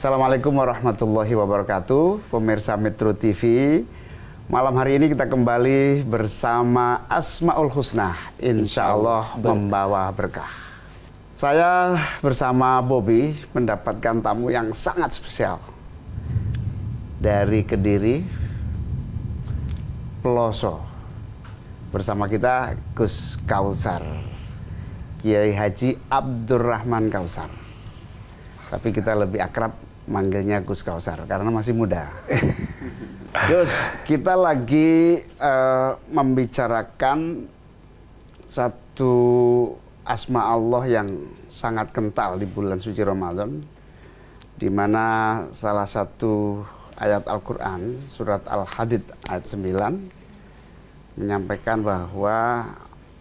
Assalamualaikum warahmatullahi wabarakatuh, pemirsa Metro TV. Malam hari ini kita kembali bersama Asmaul Husna, insya Allah membawa berkah. Saya bersama Bobby mendapatkan tamu yang sangat spesial dari Kediri, Peloso. Bersama kita Gus Kausar, Kiai Haji Abdurrahman Kausar. Tapi kita lebih akrab manggilnya Gus Kausar karena masih muda. Gus, kita lagi membicarakan satu asma Allah yang sangat kental di bulan suci Ramadan, di mana salah satu ayat Al-Quran, surat Al-Hadid ayat 9, menyampaikan bahwa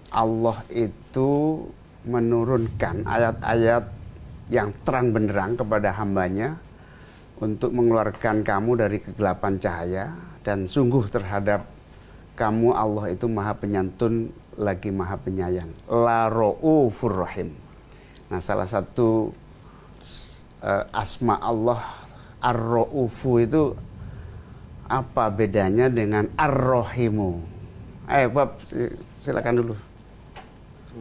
Allah itu menurunkan ayat-ayat yang terang benderang kepada hambanya untuk mengeluarkan kamu dari kegelapan cahaya, dan sungguh terhadap kamu Allah itu maha penyantun lagi maha penyayang, la ra'ufur rahim. Nah, salah satu asma Allah ar-ra'ufu itu apa bedanya dengan ar-rahimu? Bob, silakan dulu.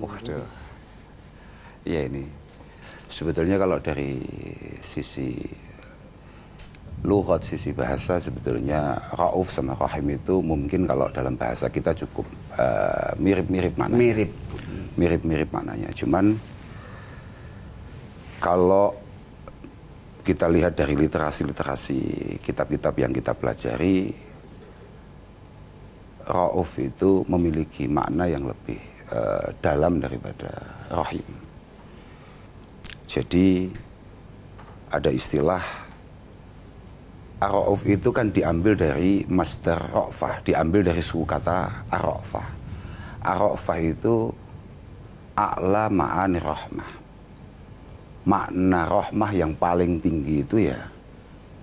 Waduh. Iya, ini sebetulnya kalau dari sisi lughat, sisi bahasa, sebetulnya Rauf sama Rahim itu mungkin kalau dalam bahasa kita cukup mirip-mirip maknanya. Mirip-mirip maknanya. Cuman kalau kita lihat dari literasi kitab-kitab yang kita pelajari, Rauf itu memiliki makna yang lebih dalam daripada Rahim. Jadi ada istilah Ar-Ra'uf itu kan diambil dari masdar ra'fah, diambil dari suku kata ar-ra'fah. Ar-ra'fah itu a'la ma'ani rahmah. Makna rahmah yang paling tinggi itu ya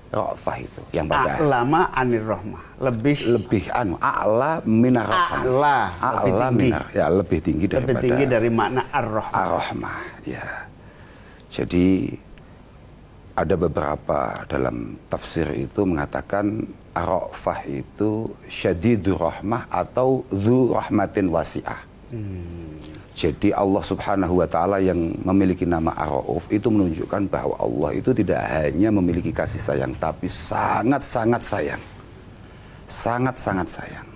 ra'fah itu, yang pada a'la ma'ani rahmah, lebih a'la minar rahmah. A'la minar, ya lebih tinggi daripada, lebih tinggi dari makna ar-rahmah. Ar-rahmah, ya. Jadi ada beberapa dalam tafsir itu mengatakan ar-ra'fah itu syadidur rahmah atau dzu rahmatin wasi'ah. Jadi Allah Subhanahu wa taala yang memiliki nama Ar-Ra'uf itu menunjukkan bahwa Allah itu tidak hanya memiliki kasih sayang, tapi sangat-sangat sayang. Sangat-sangat sayang.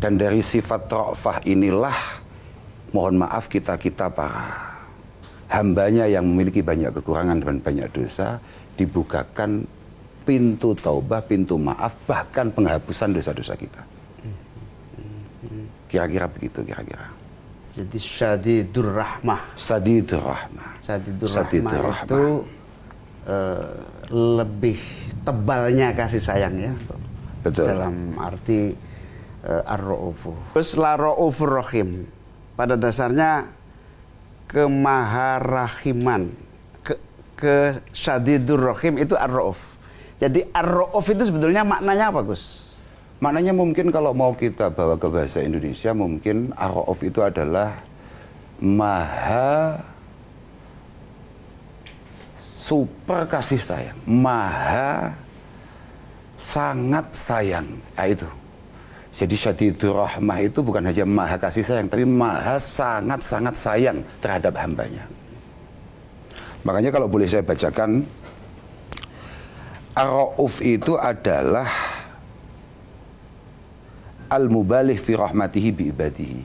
Dan dari sifat ra'fah inilah, mohon maaf, kita para hambanya yang memiliki banyak kekurangan dan banyak dosa, dibukakan pintu taubah, pintu maaf, bahkan penghapusan dosa-dosa kita. Kira-kira begitu, kira-kira. Jadi syadidur rahmah. Syadidur rahmah. Syadidur rahmah itu lebih tebalnya kasih sayang ya. Betul. Dalam arti ar-ra'ufu. Terus la ra'ufur rahim. Pada dasarnya kemaharahiman, ke syadidur rahim itu ar-ra'uf. Jadi ar-ra'uf itu sebetulnya maknanya apa, Gus? Maknanya mungkin kalau mau kita bawa ke bahasa Indonesia, mungkin ar-ra'uf itu adalah maha super kasih sayang, maha sangat sayang. Nah, itu. Jadi syadidur rahmah itu bukan hanya maha kasih sayang, tapi maha sangat-sangat sayang terhadap hambanya. Makanya kalau boleh saya bacakan, Ar-Ra'uf itu adalah al-mubalih fi rahmatihi bi ibadihi.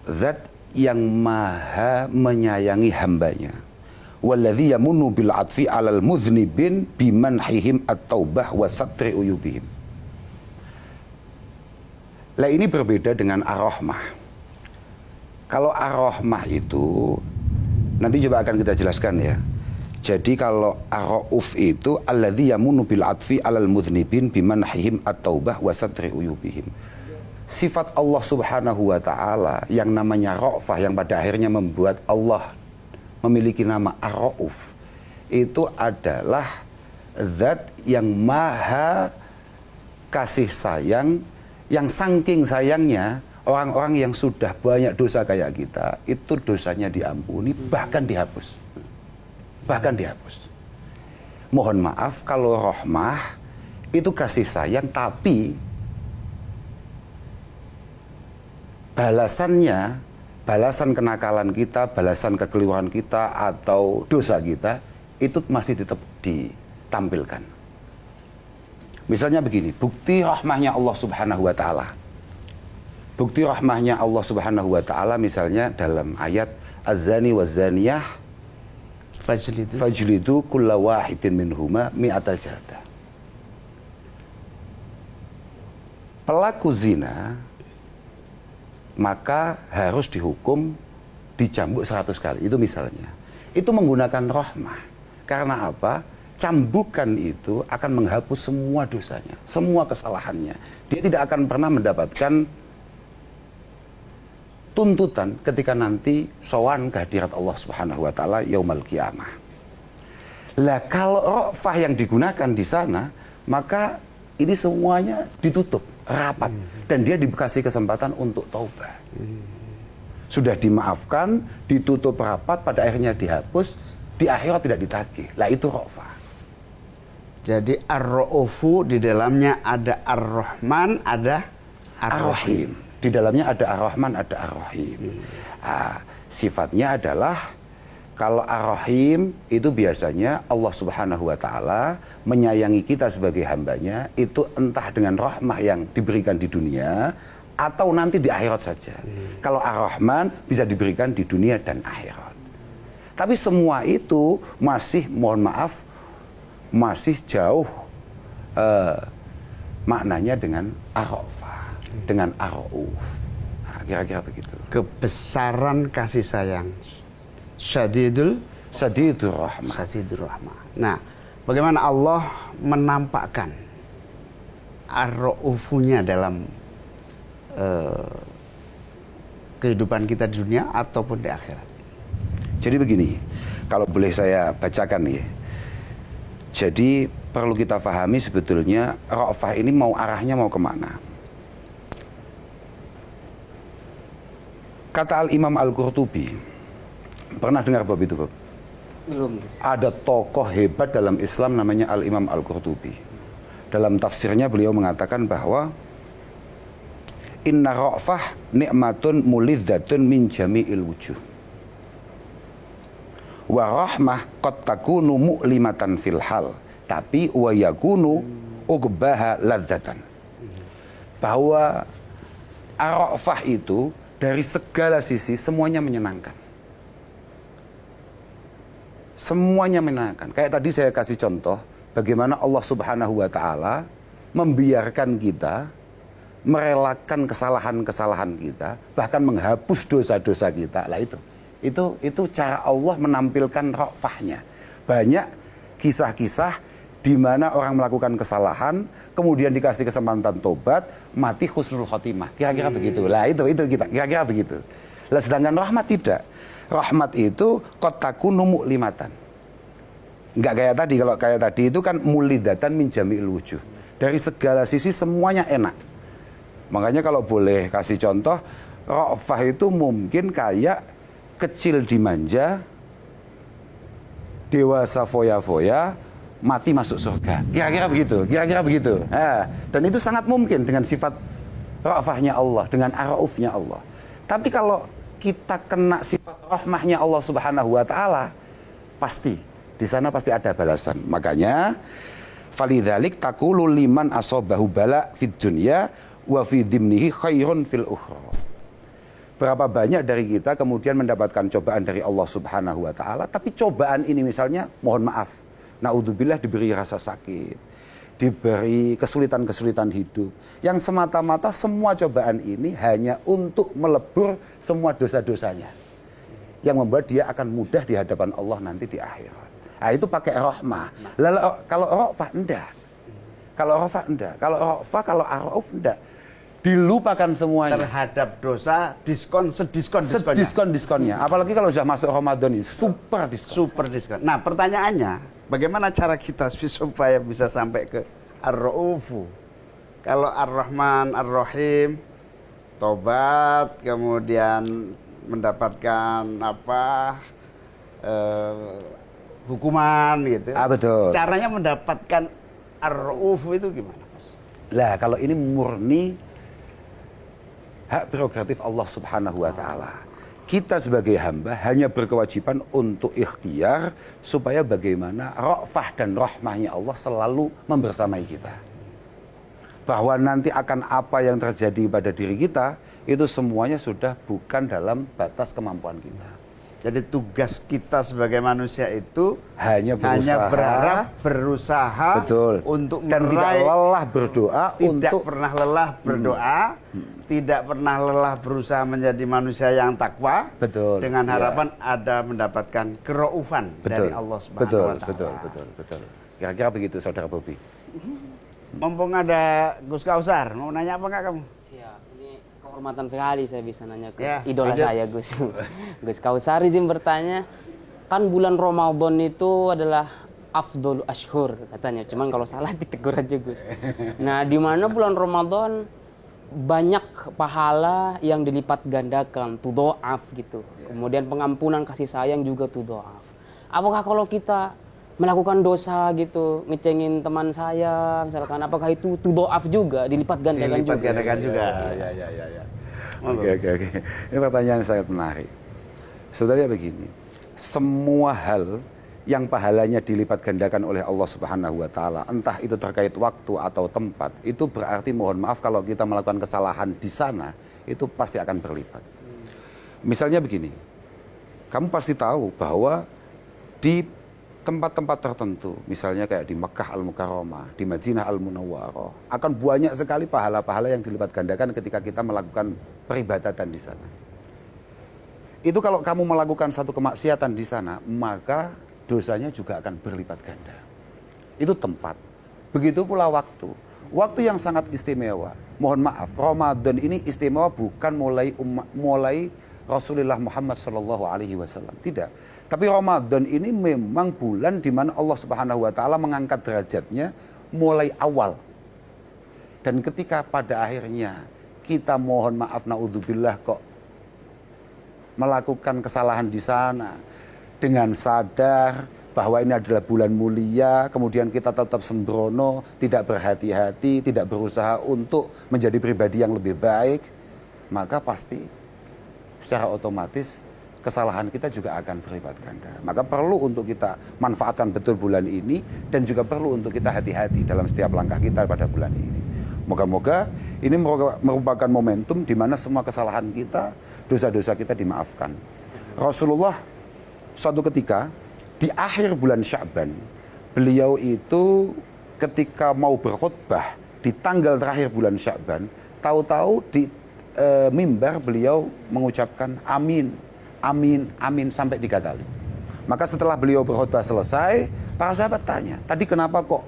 Zat yang maha menyayangi hambanya. Walladzi yamunnu bil atfi 'alal muznibin bimanhihim at-taubah wa satri uyubihim. Lah, ini berbeda dengan ar-rahmah. Kalau ar-rahmah itu nanti coba akan kita jelaskan ya. Jadi kalau ar-ra'uf itu alladzi yamunnu bil atfi 'alal mudznibin bimanhihim at-taubah wa satri uyubihim. Sifat Allah Subhanahu wa taala yang namanya ra'fah, yang pada akhirnya membuat Allah memiliki nama ar-ra'uf, itu adalah zat yang maha kasih sayang, yang saking sayangnya orang-orang yang sudah banyak dosa kayak kita, itu dosanya diampuni, bahkan dihapus. bahkan dihapus. Mohon maaf kalau rahmah itu kasih sayang, tapi balasannya, balasan kenakalan kita, balasan kekeliruan kita atau dosa kita itu masih tetap ditampilkan. Misalnya begini, bukti rahmahnya Allah Subhanahu wa taala. Bukti rahmahnya Allah Subhanahu wa taala misalnya dalam ayat Az-zani waz-zaniyah fajlidu kulla wahidin minhuma mi'ata jaldah. Pelaku zina maka harus dihukum dicambuk 100 kali. Itu misalnya. Itu menggunakan rahmah. Karena apa? Cambukan itu akan menghapus semua dosanya, semua kesalahannya. Dia tidak akan pernah mendapatkan tuntutan ketika nanti sowan kehadirat Allah Subhanahu wa taala yaumul qiyamah. Lah kalau ra'fah yang digunakan di sana, maka ini semuanya ditutup rapat dan dia dikasih kesempatan untuk taubat. Sudah dimaafkan, ditutup rapat, pada akhirnya dihapus, di akhirat tidak ditagih. Lah itu ra'fah. Jadi ar-ra'ufu di dalamnya ada ar-Rahman, ada ar-Rahim. Di dalamnya ada ar-Rahman, ada ar-Rahim. Sifatnya adalah kalau ar-Rahim itu biasanya Allah Subhanahu wa taala menyayangi kita sebagai hambanya itu entah dengan rahmah yang diberikan di dunia atau nanti di akhirat saja. Kalau ar-Rahman bisa diberikan di dunia dan akhirat. Tapi semua itu masih, mohon maaf, masih jauh maknanya dengan ar-Ra'fah, dengan ar-Ra'uf. Nah, kira-kira begitu. Kebesaran kasih sayang. Syadidur rahmah. Nah, bagaimana Allah menampakkan ar-Ra'ufunya dalam kehidupan kita di dunia ataupun di akhirat? Jadi begini, kalau boleh saya bacakan ya. Jadi perlu kita pahami sebetulnya Ra'fah ini mau arahnya mau kemana. Kata Al-Imam Al-Qurtubi, pernah dengar bab itu, Bob? Belum. Ada tokoh hebat dalam Islam namanya Al-Imam Al-Qurtubi. Dalam tafsirnya beliau mengatakan bahwa inna ra'fah ni'matun mulidzatun min jami'il wujuh. Wa rahmah qad takunu mu'limatan fil hal, tapi wa yakunu uqbaha ladzatan. Bahwa ar-ra'fah itu dari segala sisi semuanya menyenangkan. Semuanya menyenangkan. Kayak tadi saya kasih contoh bagaimana Allah Subhanahu wa taala membiarkan kita, merelakan kesalahan-kesalahan kita, bahkan menghapus dosa-dosa kita. Lah itu cara Allah menampilkan ra'fahnya. Banyak kisah-kisah di mana orang melakukan kesalahan, kemudian dikasih kesempatan tobat, mati husnul khotimah. Kira-kira begitu. Lah itu kita kira-kira begitu. Lah sedangkan rahmat tidak. Rahmat itu qad takunu mu'limatan. Enggak kayak tadi. Kalau kayak tadi itu kan mulidatan min jami'il wujuh. Dari segala sisi semuanya enak. Makanya kalau boleh kasih contoh, ra'fah itu mungkin kayak kecil dimanja, dewasa foya-foya, mati masuk surga. Kira-kira begitu. Nah, dan itu sangat mungkin dengan sifat ra'fahnya Allah, dengan ar-ra'ufnya Allah. Tapi kalau kita kena sifat rahmahnya Allah Subhanahu wa taala, pasti di sana pasti ada balasan. Makanya falidzalik taqulu liman asabahu bala fid dunya wa fi dhimnihi khairun fil ukhra. Berapa banyak dari kita kemudian mendapatkan cobaan dari Allah Subhanahu wa taala, tapi cobaan ini misalnya mohon maaf, naudzubillah diberi rasa sakit, diberi kesulitan-kesulitan hidup yang semata-mata semua cobaan ini hanya untuk melebur semua dosa-dosanya, yang membuat dia akan mudah di hadapan Allah nanti di akhirat. Nah, itu pakai rahmah. Lalu kalau ra'fah enggak. Kalau ar-ra'uf enggak. Dilupakan semuanya. Terhadap dosa Sediskon-diskonnya. Apalagi kalau sudah masuk Ramadan ini super diskon. Nah, pertanyaannya, bagaimana cara kita supaya bisa sampai ke ar-ra'ufu? Kalau ar-Rahman, ar-Rahim, tobat, kemudian mendapatkan hukuman gitu. Betul. Caranya mendapatkan ar-rauf itu gimana? Lah kalau ini murni hak prerogatif Allah Subhanahu wa taala. Kita sebagai hamba hanya berkewajiban untuk ikhtiar supaya bagaimana ra'fah dan rahmahnya Allah selalu membersamai kita. Bahwa nanti akan apa yang terjadi pada diri kita, itu semuanya sudah bukan dalam batas kemampuan kita. Jadi tugas kita sebagai manusia itu Hanya berharap, berusaha betul, untuk dan tidak meraih, lelah berdoa, tidak untuk pernah lelah berdoa, tidak pernah lelah berusaha menjadi manusia yang takwa, betul, dengan ya. harapan ada mendapatkan keraufan dari Allah Subhanahu wa taala. Betul. Kira-kira begitu Saudara Bobi. Mumpung ada Gus Kausar, mau nanya apa enggak kamu? Siap, ini kehormatan sekali saya bisa nanya ke Ya, idola lanjut. saya Gus. Gus Kausar izin bertanya, kan bulan Ramadan itu adalah afdhol ashhur katanya, cuman kalau salah ditegur aja Gus. Nah, di mana bulan Ramadan banyak pahala yang dilipat gandakan, tudho'af gitu. Kemudian pengampunan kasih sayang juga tudho'af. Apakah kalau kita melakukan dosa gitu, ngecengin teman saya misalkan, apakah itu tudho'af juga, dilipat gandakan Dilipat juga? gandakan juga. Ya. Oke. Ini pertanyaan sangat menarik. Sebenarnya begini, semua hal yang pahalanya dilipat gandakan oleh Allah Subhanahu wa taala, entah itu terkait waktu atau tempat, itu berarti mohon maaf kalau kita melakukan kesalahan di sana, itu pasti akan berlipat. Misalnya begini, kamu pasti tahu bahwa di tempat-tempat tertentu, misalnya kayak di Mekah Al-Mukarramah, di Madinah Al-Munawwarah, akan banyak sekali pahala-pahala yang dilipat gandakan ketika kita melakukan peribadatan di sana. Itu kalau kamu melakukan satu kemaksiatan di sana, maka dosanya juga akan berlipat ganda. Itu tempat. Begitu pula waktu. Waktu yang sangat istimewa. Mohon maaf, Ramadan ini istimewa bukan mulai Rasulullah Muhammad SAW. Tidak. Tapi Ramadan ini memang bulan di mana Allah Subhanahu wa taala mengangkat derajatnya mulai awal. Dan ketika pada akhirnya kita mohon maaf naudzubillah kok melakukan kesalahan di sana dengan sadar bahwa ini adalah bulan mulia, kemudian kita tetap sembrono, tidak berhati-hati, tidak berusaha untuk menjadi pribadi yang lebih baik, maka pasti secara otomatis kesalahan kita juga akan berlipat ganda. Maka perlu untuk kita manfaatkan betul bulan ini dan juga perlu untuk kita hati-hati dalam setiap langkah kita pada bulan ini. Moga-moga ini merupakan momentum di mana semua kesalahan kita, dosa-dosa kita dimaafkan. Rasulullah suatu ketika di akhir bulan Sya'ban, beliau itu ketika mau berkhutbah di tanggal terakhir bulan Sya'ban, tahu-tahu di mimbar beliau mengucapkan amin, amin, amin sampai 3 kali. Maka setelah beliau berkhutbah selesai, para sahabat tanya, tadi kenapa kok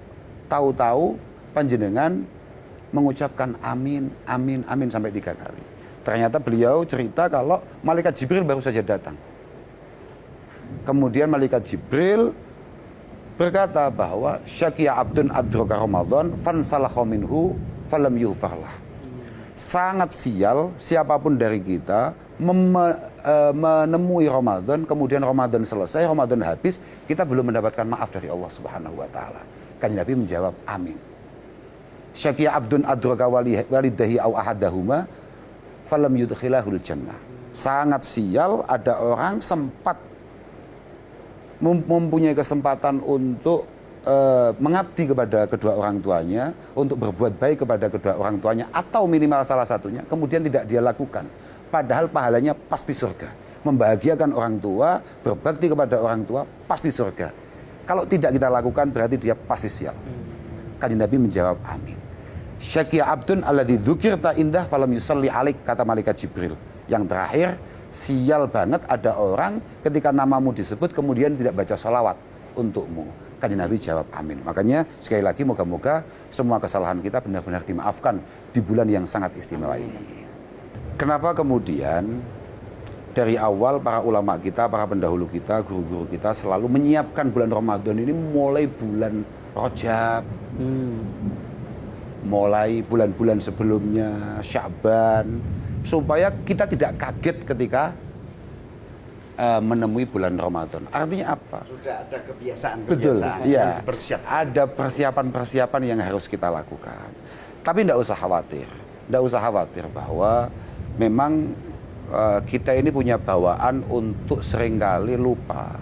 tahu-tahu panjenengan mengucapkan amin, amin, amin sampai 3 kali. Ternyata beliau cerita kalau malaikat Jibril baru saja datang. Kemudian malaikat Jibril berkata bahwa syaqiya abdun adraka Ramadan fansalakha minhu falam yughfarlah. Sangat sial siapapun dari kita menemui Ramadan, kemudian Ramadan selesai, Ramadan habis, kita belum mendapatkan maaf dari Allah Subhanahu wa taala. Kanjeng Nabi menjawab amin. Syaqiya abdun adraka walidahi au ahadahuma falam yudkhilahul jannah. Sangat sial ada orang sempat mempunyai kesempatan untuk mengabdi kepada kedua orang tuanya, untuk berbuat baik kepada kedua orang tuanya, atau minimal salah satunya, kemudian tidak dia lakukan. Padahal pahalanya pasti surga. Membahagiakan orang tua, berbakti kepada orang tua, pasti surga. Kalau tidak kita lakukan, berarti dia pasti sial. Kanjeng Nabi menjawab amin. Syaqiya abdun alladzi dzukirta indah falam yusalli alaik, kata malaikat Jibril. Yang terakhir, sial banget ada orang ketika namamu disebut kemudian tidak baca sholawat untukmu. Kanjeng Nabi jawab amin. Makanya sekali lagi moga-moga semua kesalahan kita benar-benar dimaafkan di bulan yang sangat istimewa ini. Kenapa kemudian dari awal para ulama kita, para pendahulu kita, guru-guru kita selalu menyiapkan bulan Ramadan ini mulai bulan Rajab, mulai bulan-bulan sebelumnya, Sya'ban, supaya kita tidak kaget ketika menemui bulan Ramadan. Artinya apa? Sudah ada kebiasaan Betul, iya. bersiap. Ada persiapan-persiapan yang harus kita lakukan. Tapi tidak usah khawatir bahwa memang kita ini punya bawaan untuk seringkali lupa.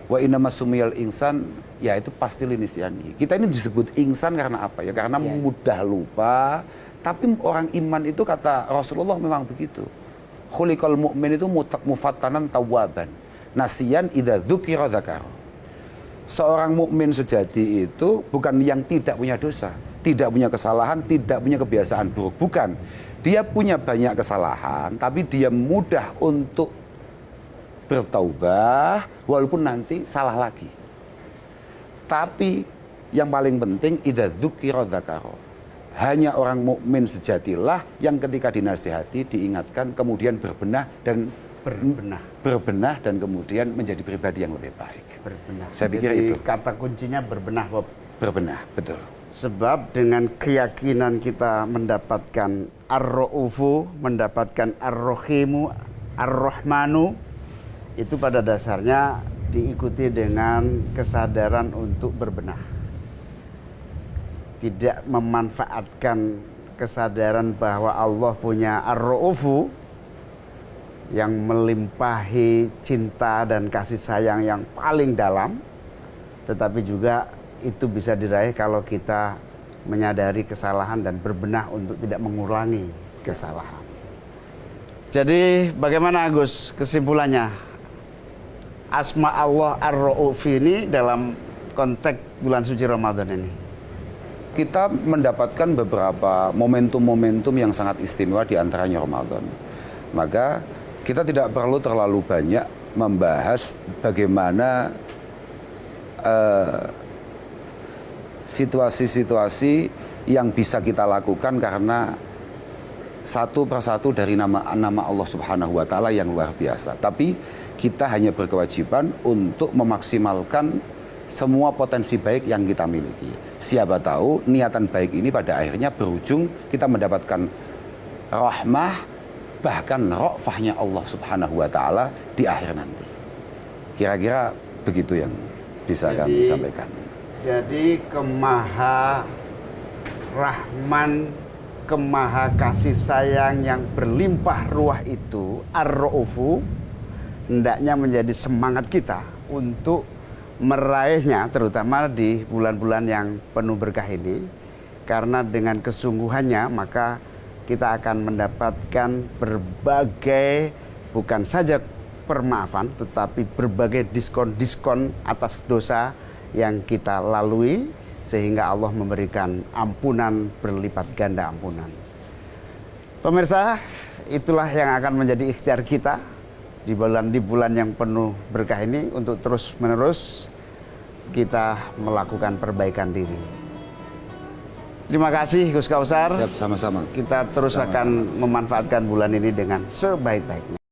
Wa innama sumiyal insan, ya itu pasti linisyani. Kita ini disebut insan karena apa ya? Karena mudah lupa. Tapi orang iman itu kata Rasulullah memang begitu. Khuliqal mu'min itu mufattanan tawwaban. Nasiyan idza dzukira dzakara. Seorang mukmin sejati itu bukan yang tidak punya dosa, tidak punya kesalahan, tidak punya kebiasaan buruk, bukan. Dia punya banyak kesalahan, tapi dia mudah untuk bertaubah walaupun nanti salah lagi. Tapi yang paling penting idza dzukira dzakara. Hanya orang mukmin sejatilah yang ketika dinasihati, diingatkan, kemudian berbenah dan kemudian menjadi pribadi yang lebih baik. Berbenah. Saya pikir Jadi, itu. kata kuncinya berbenah, Bob. Berbenah, betul. Sebab dengan keyakinan kita mendapatkan ar-ra'ufu, mendapatkan ar-rahimu, ar-rahmanu, itu pada dasarnya diikuti dengan kesadaran untuk berbenah. Tidak memanfaatkan kesadaran bahwa Allah punya ar-ra'ufu yang melimpahi cinta dan kasih sayang yang paling dalam, tetapi juga itu bisa diraih kalau kita menyadari kesalahan dan berbenah untuk tidak mengulangi kesalahan. Jadi bagaimana Agus kesimpulannya? Asma Allah ar-ra'uf ini dalam konteks bulan suci Ramadan ini. Kita mendapatkan beberapa momentum-momentum yang sangat istimewa di antaranya Ramadan. Maka kita tidak perlu terlalu banyak membahas bagaimana situasi-situasi yang bisa kita lakukan karena satu persatu dari nama Allah Subhanahu wa Ta'ala yang luar biasa. Tapi kita hanya berkewajiban untuk memaksimalkan semua potensi baik yang kita miliki. Siapa tahu niatan baik ini pada akhirnya berujung kita mendapatkan rahmah, bahkan ra'fahnya Allah Subhanahu wa Ta'ala di akhir nanti. Kira-kira begitu yang bisa kami sampaikan. Jadi kemaha rahman, kemaha kasih sayang yang berlimpah ruah itu ar-ra'ufu hendaknya menjadi semangat kita untuk meraihnya, terutama di bulan-bulan yang penuh berkah ini. Karena dengan kesungguhannya maka kita akan mendapatkan berbagai, bukan saja permaafan, tetapi berbagai diskon-diskon atas dosa yang kita lalui, sehingga Allah memberikan ampunan berlipat ganda ampunan. Pemirsa, itulah yang akan menjadi ikhtiar kita di bulan yang penuh berkah ini untuk terus-menerus kita melakukan perbaikan diri. Terima kasih Gus Kausar. Siap, sama-sama. Kita terus akan memanfaatkan bulan ini dengan sebaik-baiknya.